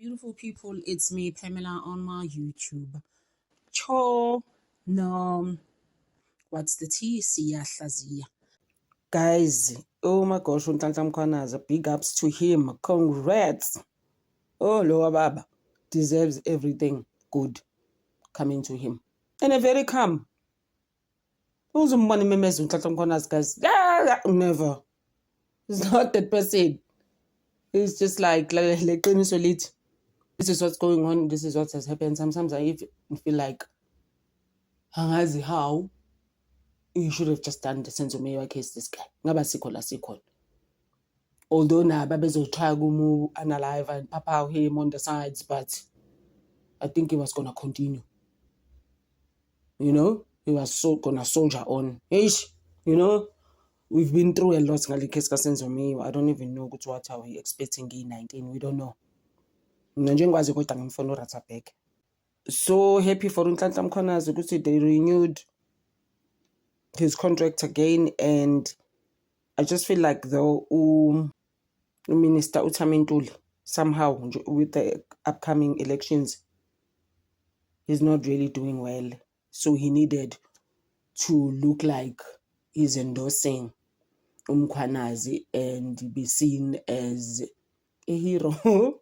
Beautiful people, it's me, Pamela, on my YouTube. Cho, no, what's the T? Siyahlazia. Guys, oh my gosh, Unhlanhla Mkhwanazi, big ups to him. Congrats. Oh, Lower Baba deserves everything good coming to him. And a very calm. Who's money memes Unhlanhla Mkhwanazi, guys? Never. He's not that person. He's just like, this is what's going on, this is what has happened. Sometimes I even feel like how you should have just done the sense of mayor case this guy. Ngaba sikho la sikho. Although now try to analyze and papa him on the sides, but I think he was gonna continue. You know, he was gonna soldier on. You know, we've been through a lot ngale case kaSenzo Meyo. I don't even know what are we expecting in 19. We don't know. Njengwazi kodwa ngimfuna uRathabek. So happy for Unhlanhla Mkhwanazi ukuthi they renewed his contract again, and I just feel like though Minister Uthamin Ntuli somehow with the upcoming elections he's not really doing well, so he needed to look like he's endorsing Mkhwanazi and be seen as a hero.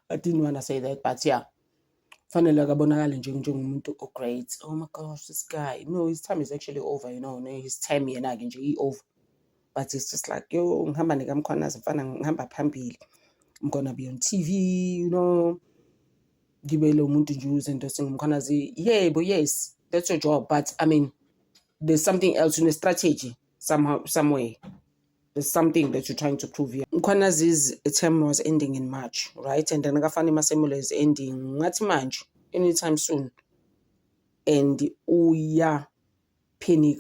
I didn't want to say that, but yeah, fanele akabonakala njengomuntu great. Oh my gosh, this guy, no, his time is actually over, you know. His time yena ke nje over, but it's just like, yo, ngihamba nikaMkhwanazi mfana, ngihamba phambili, I'm gonna be on TV, you know. Gibe lo muntu nje uzendorsing Mkhwanazi. Yeah, but yes, that's your job, but I mean, there's something else in the strategy somehow, somewhere. There's something that you're trying to prove here. Mkhwanazi's term was ending in March, right? And then Akafani Masemola is ending ngathi manje, anytime soon. And uya panic.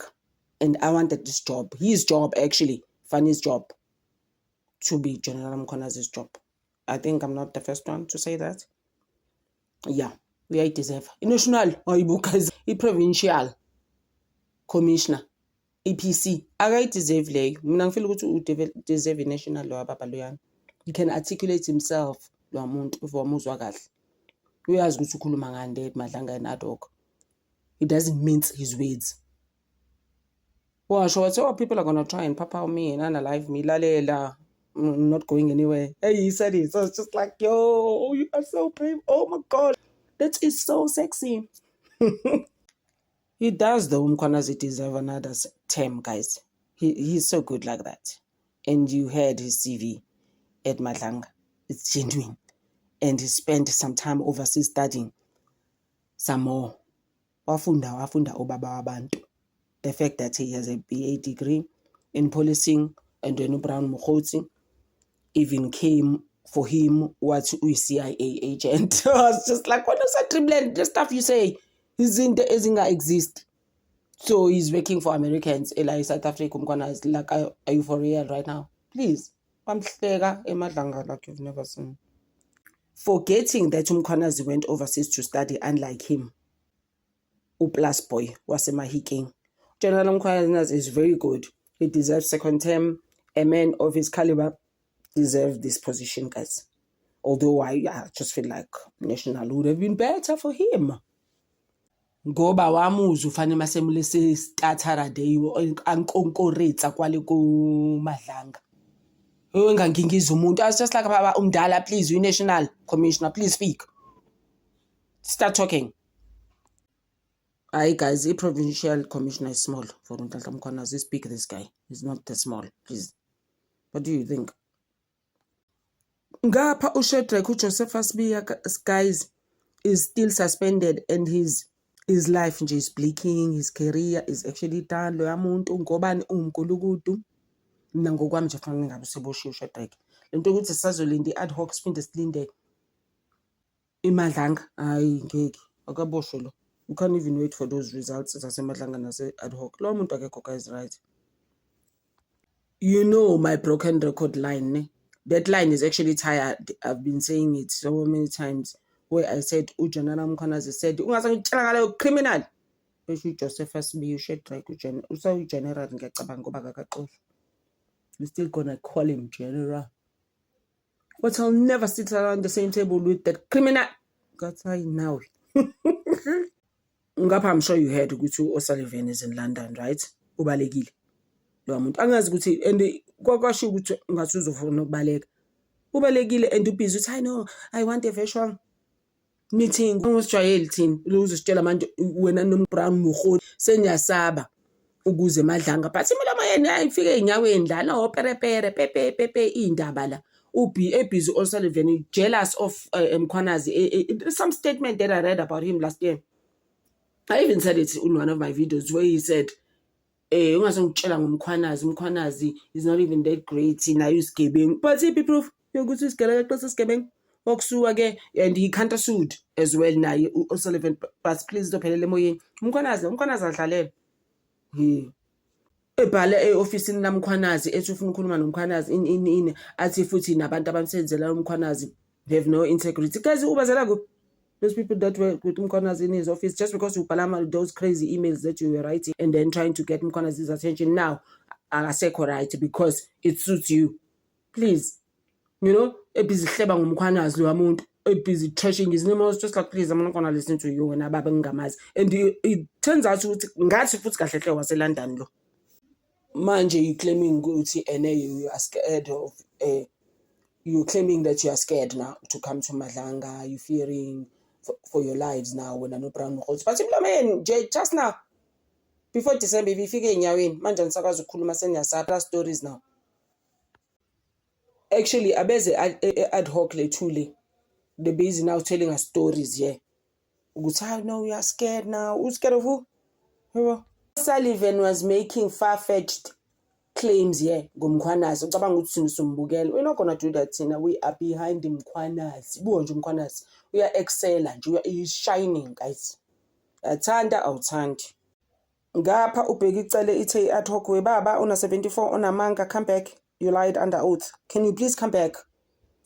And I wanted this job, his job actually, Fanny's job, to be General Mkhwanazi's job. I think I'm not the first one to say that. Yeah, we deserve. National, provincial commissioner. EPC akayideserve leyo. Mina ngifeel ukuthi deserve national lo baba loyana. He can articulate himself lo muntu if wamuzwa kahle. Uyazi ukuthi ukhuluma ngani Madlanga and ad hoc. He doesn't mince his words. Well, sure, people are gonna try and papa me and analyze me. Lalela, I'm not going anywhere. Hey, he said it. So it's just like, yo, you are so brave. Oh my God, that is so sexy. He does though. Mkhwanazi deserve another term, guys. He's so good like that. And you heard his CV at Madlanga. It's genuine. And he spent some time overseas studying some more. Wafunda obaba wabantu. The fact that he has a BA degree in policing and then Brown Mokgotsi even came for him what a CIA agent. I was just like, what is that triplet? The stuff you say is in the Ezinga exist. So he's working for Americans. Like South Africa, Mkhwanazi, like, are you for real right now? Please. Pamhleka eMadlanga like you've never seen. Forgetting that Mkhwanazi went overseas to study, unlike him. Plus boy wasemahiking. General Mkhwanazi is very good. He deserves second term. A man of his caliber deserves this position, guys. Although I just feel like National would have been better for him. Ngoba wamuza uFani Masemola starter day ankonkoretsa kwale ku Madlanga. Engangingiza umuntu. I was just like, baba umdala, please, you national commissioner, please speak. Start talking. Aye guys, a provincial commissioner is small for Unhlanhla Mkhwanazi. Speak this guy. He's not that small, please. What do you think? Ngapha uShedrack uJosephus Biya, guys, is still suspended, and his life nje is blinking. His career is actually done. Lo yamuntu ngobani umgulukudu. Mina ngokwami nje fanele ngabe seboshiwe uShedrack. Lento ukuthi sisazolinde ad hoc siphinde silinde iMadlanga. Hayi ngeke akaboshwe lo. You can't even wait for those results zaseMadlanga nase ad hoc. Lo muntu akekho guys, right? You know my broken record line, ne? That line is actually tired. I've been saying it so many times where I said uJenana Mkhwanazi said ungazangitshela ngaleyo criminal. Besho Josephus Biya uShedrack general ngiyacabanga ngoba akaqoshwa. We still gonna call him general. But I'll never sit around the same table with that criminal. God's eye now. Ngapha I'm sure you heard ukuthi O'Sullivan is in London, right? Ubalekile. Lo muntu angazi ukuthi and kwasho ukuthi ngathi uzofuna ukubaleka. Ubalekile and ubhizi uthi I know I want a virtual meeting. Ungusijwayeli thina uzositshela manje wena noMbrown Mogoli seniyasaba ukuze madlanga but imilamo yena ayifike enyaweni la no perepere pepe indaba la. Ubhizi O'Sullivan jealous of Mkhwanazi. Some statement that I read about him last year. I even said it in one of my videos where he said, ungazongitshela ngomkhwanazi is not even that great nayo isigebengu. But see proof yokuthi isigele xa isigebengu okusuka ke and he countersued as well naye O'Sullivan but please dophelele emoyeni. Umkhwanazi adlalela. Ebhala e-office namkhwanazi ethi ufuna ukukhuluma nomkhwanazi in athi futhi nabantu abamsenzela umkhwanazi they have no integrity. Guys, ubazela ku those people that were with Mkhwanazi in his office just because you palama those crazy emails that you were writing and then trying to get Mkhwanazi's attention now akasekho right because it suits you. Please, you know, ebhizi hleba ngomkhwanazi lo muntu ebhizi trashing his name. I was just like, please, I'm not gonna listen to you when ababa ngingamazi. And it turns out ukuthi ngathi futhi kahle hle wase London lo. Manje you claiming ukuthi you are scared of you claiming that you are scared now to come to Madlanga. You fearing for your lives now when I know Brown Mogoli. But man, just now before December, if you figure in Yawin, manje nisakwazi ukukhuluma seniyasapha stories now. Actually, abeze ad hoc lethule. The busy now telling us stories, yeah. Ukuthi no, we are scared now. Who's scared of who? Sullivan was making far-fetched claims here ngomkhwanazi. Ucabanga ukuthi simbukela. We're not gonna do that, Tina. We are behind Mkhwanazi. Buho nje Mkhwanazi. We are excellent. We are shining, guys. Athanda awuthandi. Ngapha ubheka icele ithe ad hoc we baba una 74 onamanga come back. You lied under oath. Can you please come back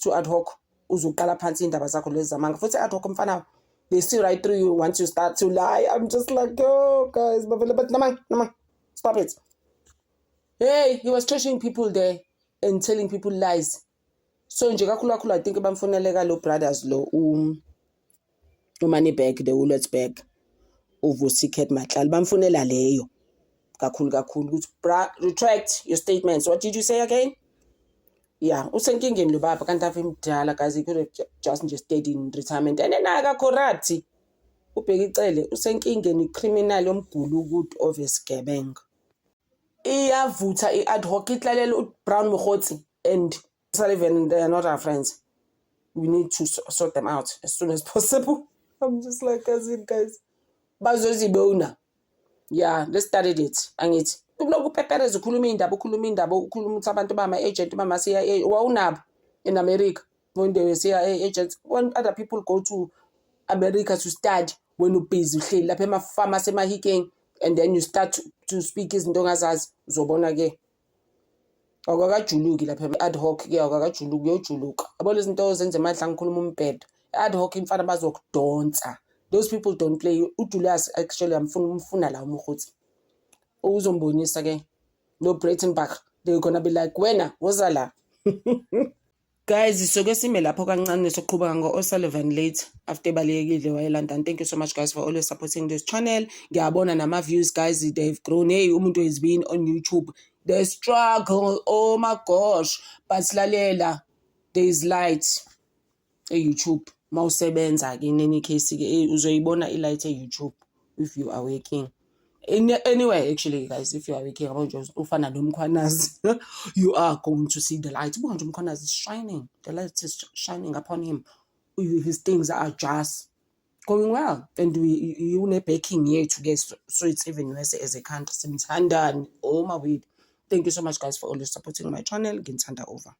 to ad hoc? Uzuqala phansi indaba zakho lezi zamanga. Futhi ad hoc mfana they see right through you once you start to lie. I'm just like, oh guys, but namang, stop it. Hey, he was trashing people there and telling people lies. So nje kakhulu I think bamfoneleka lo brothers lo Moneybag, the Woolworthsburg uVusiket Matlali bamfonela leyo kakhulu ukuthi retract your statements. What did you say again? Yeah, usenkingeni lo baba kanti avimdala guys, he could have just stayed in retirement and then akacorrupt. Ubheka icele usenkingeni criminal yomgulukudu of isigebengu. Iyavutha i-ad hoc itlalela uBrown Mogoli and Sullivan, they are not our friends. We need to sort them out as soon as possible. I'm just like, guys. Bazozibona. Yeah, let's study it. Angithi. Kuloku pepereza ukhuluma indaba ukuthi abantu bama-agent bama-CIA wawunabo in America when they were CIA agents. When other people go to America to study, when you're busy uhleli lapha ema-pharmacy emahikeng and then you start to speak izinto ongazazi uzobona ke awukakajuluki lapha ad hoc ke awukakajuluki uyojuluka yabo lezi zinto zenze emadla ngikhuluma umbhedo ad hoc imfana bazokudonsa. Those people don't play. uJulius actually umfuna la uMogoli uzombonisa ke no Breitenbach. They're gonna be like wena woza la. Guys, so sime lapho kancane soqhubeka ngo-O'Sullivan late after balekile wayeLondon. Thank you so much guys for always supporting this channel. Ngiyabona nama views guys, they've grown. Hey, umuntu has been on YouTube. The struggle, oh my gosh. But lalela, there is light YouTube. Mawusebenza ke in any case ke uzoyibona ilight YouTube if you are working. Anyway, actually, guys, if you are working about just ufana nomkhwanazi, you are going to see the light. Umkhwanazi is shining. The light is shining upon him. His things are just going well. And you ne baking here to get so it's even worse as a country. Oh my weed. Thank you so much, guys, for always supporting my channel. Ginthanda over.